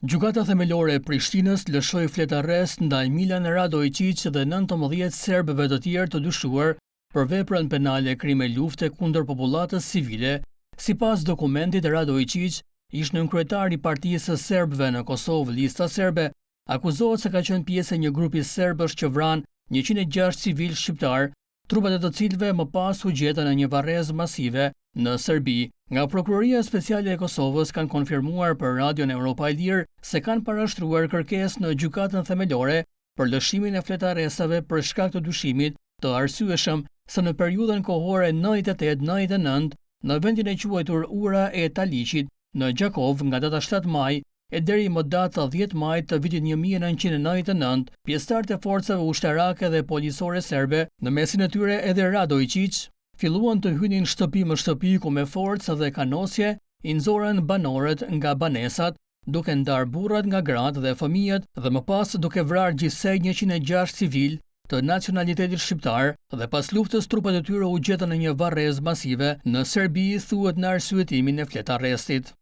Gjykata themelore e Prishtinës lëshoi flet arrest ndaj Milan Radojčić dhe 19 serbëve të tjerë të dyshuar për veprën penale krime lufte kundër popullatës civile. Sipas dokumentit, Radojčić, ish nënkryetari i Partisë së Serbëve në Kosovë, Lista Serbe, akuzohet se ka qenë pjesë e një grupi serbësh që vran 106 civil shqiptar, trupat e të cilëve më pas u gjetën në një varrezë masive në Serbi. Nga Prokuroria Speciale e Kosovës kanë konfirmuar për Radion Europa e Lirë se kanë parashtruar kërkesë në gjykatën themelore për lëshimin e flet arrestave për shkak të dyshimit të arsyeshëm se në periudhën kohore 98-99 në vendin e quajtur Ura e Taliqit në Gjakov nga data 7 maj e deri më data 10 maj të vitit 1999, pjesëtarët e forcave ushtarake dhe policore serbe, në mesin e tyre edhe Radojčić, filluan të hynin shtëpi më shtëpi ku me forcë dhe kanosje i nxorën banorët nga banesat, duke ndar burrat nga gratë dhe fëmijët dhe më pas duke vrarë gjithsej 106 civil të nacionalitetit shqiptar dhe pas luftës trupat e tyre u gjetën në një varrezë masive në Serbi, thuhet në arsyetimin e flet arrestit.